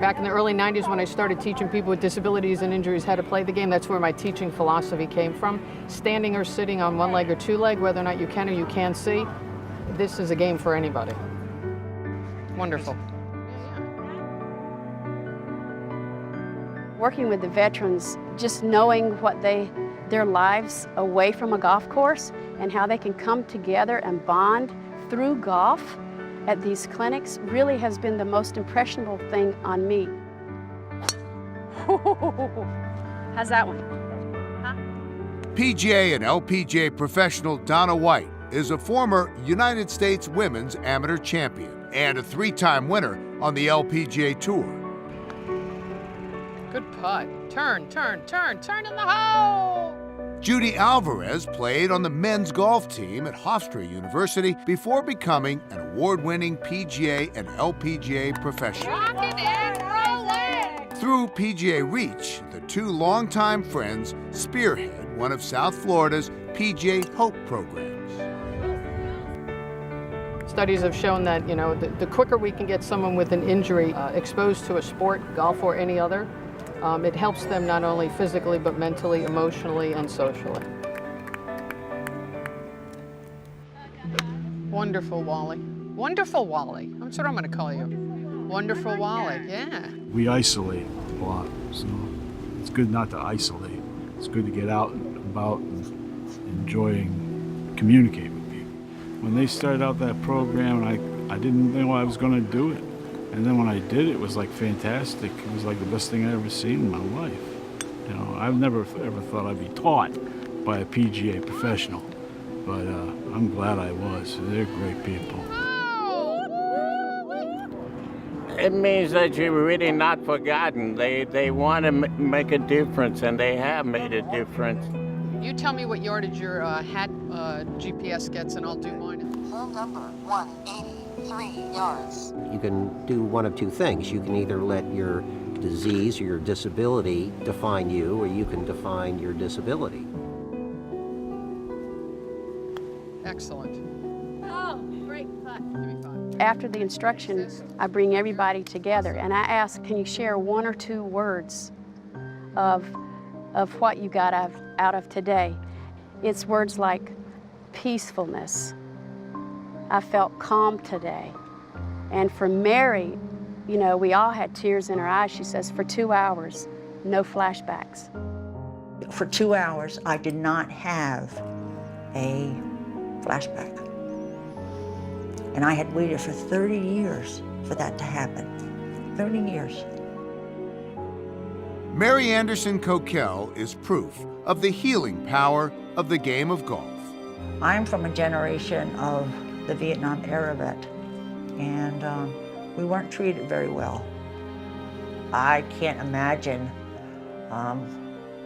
Back in the early 90s when I started teaching people with disabilities and injuries how to play the game, that's where my teaching philosophy came from. Standing or sitting on one leg or two leg, whether or not you can or you can't see, this is a game for anybody. Wonderful. Working with the veterans, just knowing what their lives away from a golf course and how they can come together and bond through golf at these clinics really has been the most impressionable thing on me. How's that one? Huh? PGA and LPGA professional Donna White is a former United States Women's Amateur Champion and a 3-time winner on the LPGA Tour. Good putt. Turn, turn, turn, turn in the hole! Judy Alvarez played on the men's golf team at Hofstra University before becoming an award-winning PGA and LPGA professional. Rockin' and rollin'! Through PGA Reach, the two longtime friends spearhead one of South Florida's PGA Hope programs. Studies have shown that, the quicker we can get someone with an injury exposed to a sport, golf or any other, it helps them not only physically, but mentally, emotionally, and socially. Wonderful, Wally. Wonderful, Wally. That's what I'm going to call you. Wonderful, Wally. Yeah. We isolate a lot, so it's good not to isolate. It's good to get out and about and communicate with people. When they started out that program, I didn't know I was going to do it. And then when I did, it was like fantastic. It was like the best thing I ever seen in my life. I've never ever thought I'd be taught by a PGA professional, but I'm glad I was. They're great people. It means that you're really not forgotten. They want to make a difference, and they have made a difference. You tell me what yardage your hat GPS gets, and I'll do mine. Hole number 183 yards. You can do one of two things. You can either let your disease or your disability define you, or you can define your disability. Excellent. Oh, great putt. Give me 5. After the instruction, I bring everybody together and I ask, can you share one or two words of what you got out of today? It's words like peacefulness. I felt calm today. And for Mary, we all had tears in our eyes. She says, for 2 hours, no flashbacks. For 2 hours, I did not have a flashback. And I had waited for 30 years for that to happen. 30 years. Mary Anderson Coquel is proof of the healing power of the game of golf. I'm from a generation of the Vietnam era vet, and we weren't treated very well. I can't imagine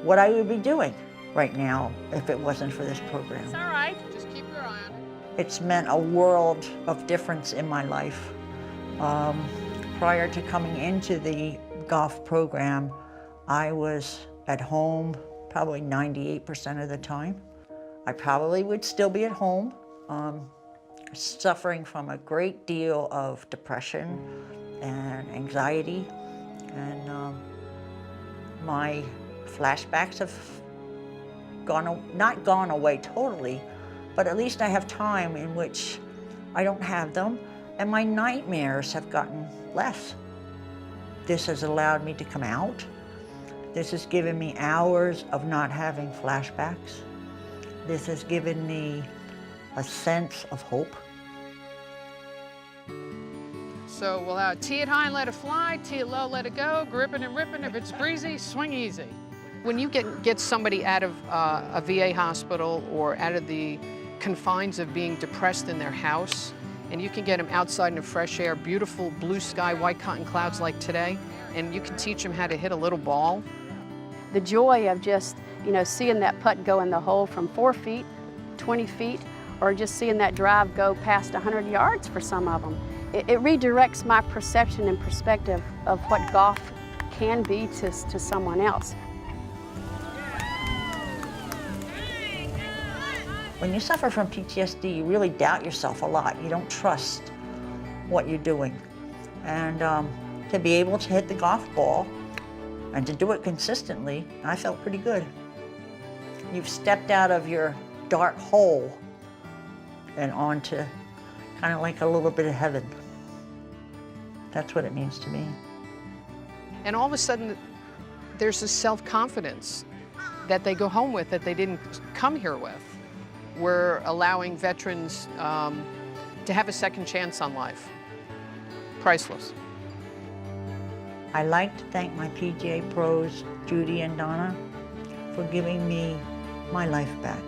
what I would be doing right now if it wasn't for this program. It's all right. Just keep your eye on it. It's meant a world of difference in my life. Prior to coming into the golf program, I was at home probably 98% of the time. I probably would still be at home, suffering from a great deal of depression and anxiety. And my flashbacks have not gone away totally, but at least I have time in which I don't have them, and my nightmares have gotten less. This has allowed me to come out. This has given me hours of not having flashbacks. This has given me a sense of hope. So we'll tee it high and let it fly, tee it low, let it go, gripping and ripping. If it's breezy, swing easy. When you get somebody out of a VA hospital or out of the confines of being depressed in their house, and you can get them outside in the fresh air, beautiful blue sky, white cotton clouds like today, and you can teach them how to hit a little ball. The joy of just, seeing that putt go in the hole from 4 feet, 20 feet, or just seeing that drive go past 100 yards for some of them. It redirects my perception and perspective of what golf can be to someone else. When you suffer from PTSD, you really doubt yourself a lot. You don't trust what you're doing. And to be able to hit the golf ball and to do it consistently, I felt pretty good. You've stepped out of your dark hole and onto kind of like a little bit of heaven. That's what it means to me. And all of a sudden, there's this self-confidence that they go home with that they didn't come here with. We're allowing veterans to have a second chance on life. Priceless. I like to thank my PGA pros, Judy and Donna, for giving me my life back.